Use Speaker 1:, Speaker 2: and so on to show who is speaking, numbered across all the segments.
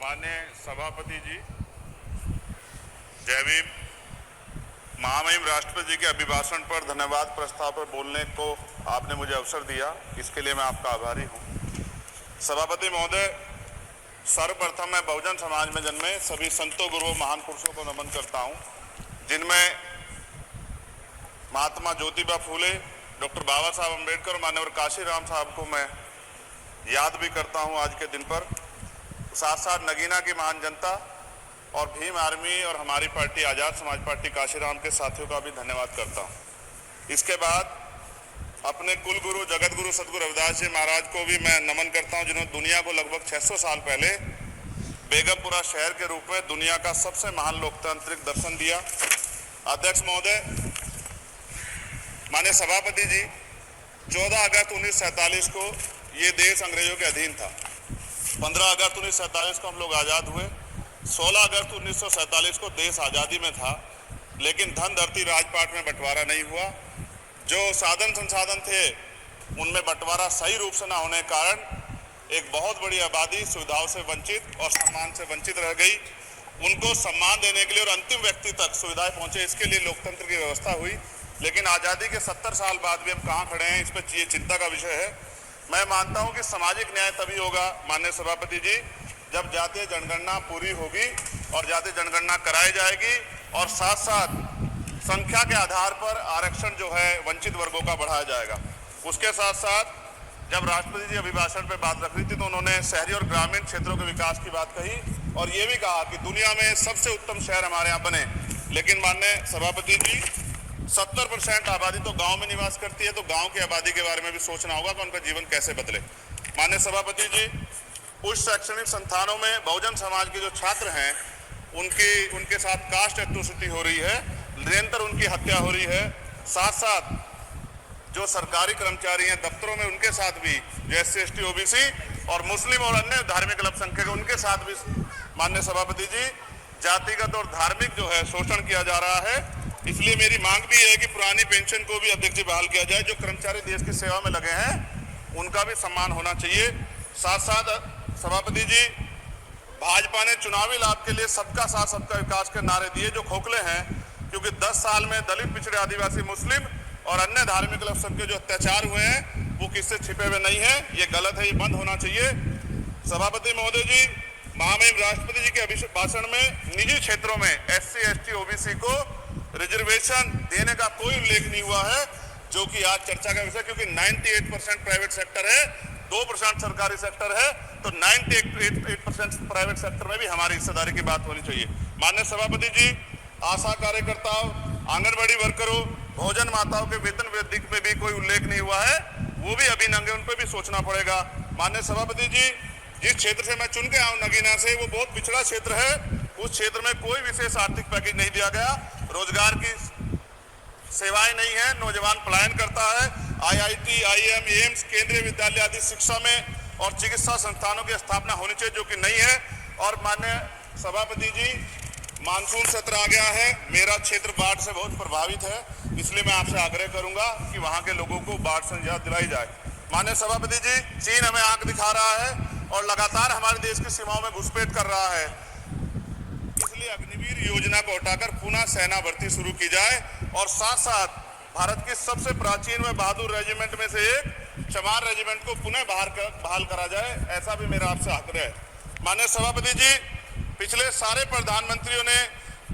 Speaker 1: माननीय सभापति जी, जय भीम। महामहिम राष्ट्रपति जी के अभिभाषण पर धन्यवाद प्रस्ताव पर बोलने को आपने मुझे अवसर दिया, इसके लिए मैं आपका आभारी हूँ। सभापति महोदय, सर्वप्रथम मैं बहुजन समाज में जन्मे सभी संतों, गुरुओं, महान पुरुषों को नमन करता हूँ, जिनमें महात्मा ज्योतिबा फूले, डॉक्टर बाबा साहब अम्बेडकर, मान्यवर काशीराम साहब को मैं याद भी करता हूँ आज के दिन पर। साथ साथ नगीना की महान जनता और भीम आर्मी और हमारी पार्टी आज़ाद समाज पार्टी काशीराम के साथियों का भी धन्यवाद करता हूँ। इसके बाद अपने कुल गुरु जगत गुरु सतगुरु रविदास जी महाराज को भी मैं नमन करता हूँ, जिन्होंने दुनिया को लगभग 600 साल पहले बेगमपुरा शहर के रूप में दुनिया का सबसे महान लोकतांत्रिक दर्शन दिया। अध्यक्ष महोदय, माननीय सभापति जी, 14 अगस्त 1947 को ये देश अंग्रेजों के अधीन था। 15 अगस्त 1947 को हम लोग आज़ाद हुए। 16 अगस्त 1947 को देश आज़ादी में था, लेकिन धन धरती राजपाट में बंटवारा नहीं हुआ। जो साधन संसाधन थे उनमें बंटवारा सही रूप से न होने के कारण एक बहुत बड़ी आबादी सुविधाओं से वंचित और सम्मान से वंचित रह गई। उनको सम्मान देने के लिए और अंतिम व्यक्ति तक सुविधाएं पहुंचे, इसके लिए लोकतंत्र की व्यवस्था हुई। लेकिन आज़ादी के 70 साल बाद भी हम कहाँ खड़े हैं, इस पर ये चिंता का विषय है। मैं मानता हूं कि सामाजिक न्याय तभी होगा माननीय सभापति जी, जब जातीय जनगणना पूरी होगी और जातीय जनगणना कराई जाएगी और साथ साथ संख्या के आधार पर आरक्षण जो है वंचित वर्गों का बढ़ाया जाएगा। उसके साथ साथ जब राष्ट्रपति जी अभिभाषण पे बात रख रही थी तो उन्होंने शहरी और ग्रामीण क्षेत्रों के विकास की बात कही और ये भी कहा कि दुनिया में सबसे उत्तम शहर हमारे यहाँ बने। लेकिन माननीय सभापति जी, 70% आबादी तो गांव में निवास करती है, तो गांव की आबादी के बारे में भी सोचना होगा कि उनका जीवन कैसे बदले। माननीय सभापति जी, उच्च शैक्षणिक संस्थानों में बहुजन समाज के जो छात्र हैं उनके साथ कास्ट एट्रोसिटी हो रही है, निरंतर उनकी हत्या हो रही है। साथ साथ जो सरकारी कर्मचारी हैं दफ्तरों में, उनके साथ भी जो SC ST OBC और मुस्लिम और अन्य धार्मिक अल्पसंख्यक उनके साथ भी माननीय सभापति जी जातिगत और धार्मिक जो है शोषण किया जा रहा है। इसलिए मेरी मांग भी है कि पुरानी पेंशन को भी अध्यक्ष जी बहाल किया जाए। जो कर्मचारी देश की सेवा में लगे हैं उनका भी सम्मान होना चाहिए। साथ साथ सभापति जी, भाजपा ने चुनावी लाभ के लिए सबका साथ सबका विकास के नारे दिए जो खोखले हैं, क्योंकि 10 साल में दलित, पिछड़े, आदिवासी, मुस्लिम और अन्य धार्मिक अल्पसंख्यक जो अत्याचार हुए हैं वो किससे छिपे हुए नहीं है। ये गलत है, ये बंद होना चाहिए। सभापति महोदय जी, महामहिम राष्ट्रपति जी के अभिभाषण में निजी क्षेत्रों में SC ST OBC को रिजर्वेशन देने का कोई उल्लेख नहीं हुआ है, जो कि आज चर्चा का विषय, क्योंकि 98% प्राइवेट सेक्टर है, 2% सरकारी सेक्टर है, तो 98% प्राइवेट सेक्टर में भी हमारी हिस्सेदारी की बात होनी चाहिए। माननीय सभापति जी, आशा कार्यकर्ताओं, आंगनबाड़ी वर्करों, भोजन माताओं के वेतन वृद्धि में भी कोई उल्लेख नहीं हुआ है, वो भी अभी नंगे, उन पर भी सोचना पड़ेगा। माननीय सभापति जी, जिस क्षेत्र से मैं चुन के आऊँ नगीना से, वो बहुत पिछड़ा क्षेत्र है, उस क्षेत्र में कोई विशेष आर्थिक पैकेज नहीं दिया गया, रोजगार की सेवाएं नहीं है, नौजवान पलायन करता है। IIT, IIM, एम्स, केंद्रीय विद्यालय आदि शिक्षा में और चिकित्सा संस्थानों की स्थापना होनी चाहिए, जो कि नहीं है। और माननीय सभापति जी, मानसून सत्र आ गया है, मेरा क्षेत्र बाढ़ से बहुत प्रभावित है, इसलिए मैं आपसे आग्रह करूंगा कि वहां के लोगों को बाढ़ से निजात दिलाई जाए। माननीय सभापति जी, चीन हमें आंख दिखा रहा है और लगातार हमारे देश की सीमाओं में घुसपैठ कर रहा है, इसलिए अग्निवीर योजना को हटाकर पुनः सेना भर्ती शुरू की जाए और साथ साथ भारत की सबसे प्राचीन व बहादुर रेजिमेंट में से एक चमार रेजिमेंट को पुनः बहाल करा जाए, ऐसा भी मेरा आपसे आग्रह है। माननीय सभापति जी, पिछले सारे प्रधानमंत्रियों ने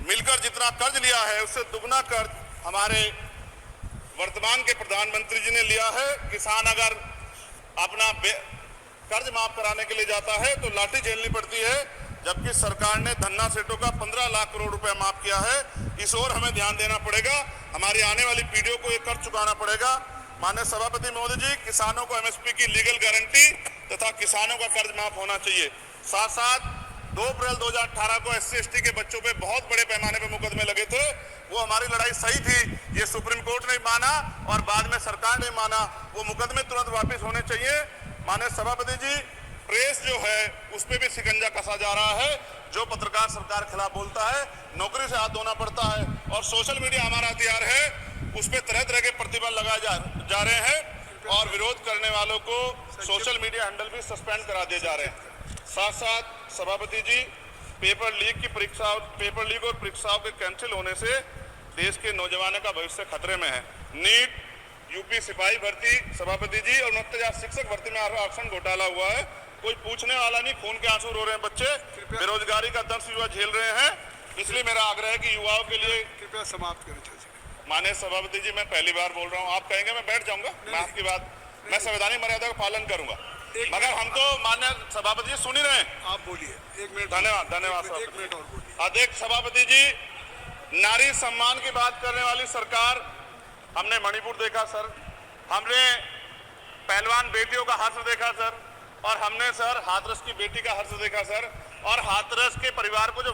Speaker 1: मिलकर जितना कर्ज लिया है उससे दुगना कर्ज हमारे वर्तमान के प्रधानमंत्री जी ने लिया है। किसान अगर अपना कर्ज माफ कराने के लिए जाता है तो लाठी झेलनी पड़ती है, जबकि सरकार ने धन्ना सेठों का 15 लाख करोड़ रुपए माफ किया है। इस ओर हमें ध्यान देना पड़ेगा, हमारी आने वाली पीढ़ियों को ये कर्ज चुकाना पड़ेगा। माननीय सभापति महोदय जी, किसानों को MSP की लीगल गारंटी तथा किसानों का कर्ज माफ होना चाहिए। साथ साथ 2 अप्रैल 2018 को SC ST के बच्चों पे बहुत बड़े पैमाने पे मुकदमे लगे थे, वो हमारी लड़ाई सही थी, ये सुप्रीम कोर्ट ने माना और बाद में सरकार ने माना, वो मुकदमे तुरंत वापिस होने चाहिए। माननीय सभापति जी, प्रेस जो है उस पर भी शिकंजा कसा जा रहा है, जो पत्रकार सरकार के खिलाफ बोलता है नौकरी से हाथ धोना पड़ता है, और सोशल मीडिया हमारा हथियार है, उस पर तरह तरह के प्रतिबंध लगाए जा रहे हैं और विरोध करने वालों को सोशल मीडिया हैंडल भी सस्पेंड करा दिए जा रहे हैं। साथ साथ सभापति जी, पेपर लीक और परीक्षाओं के कैंसिल होने से देश के नौजवानों का भविष्य खतरे में है। नीट, यूपी सिपाही भर्ती सभापति जी और 69,000 शिक्षक भर्ती में आरक्षण घोटाला हुआ है, कोई पूछने वाला नहीं, खून के आंसू रो रहे हैं बच्चे, बेरोजगारी का दंश युवा झेल रहे हैं। इसलिए मेरा आग्रह है कि युवाओं के लिए
Speaker 2: कृपया समाप्त करें।
Speaker 1: माननीय सभापति जी, मैं पहली बार बोल रहा हूँ, आप कहेंगे मैं बैठ जाऊंगा, मैं आपकी बात, मैं संवैधानिक मर्यादा का पालन करूंगा, मगर हम तो माननीय सभापति जी सुन ही रहे हैं।
Speaker 2: आप बोलिए, 1 मिनट।
Speaker 1: धन्यवाद।
Speaker 2: 1 मिनट और बोलिए।
Speaker 1: अध्यक्ष सभापति जी, नारी सम्मान की बात करने वाली सरकार, हमने मणिपुर देखा सर, हमने पहलवान बेटियों का हर्ष देखा सर, और हमने सर हाथरस की बेटी का हर्ष देखा सर, और हाथरस के परिवार को जो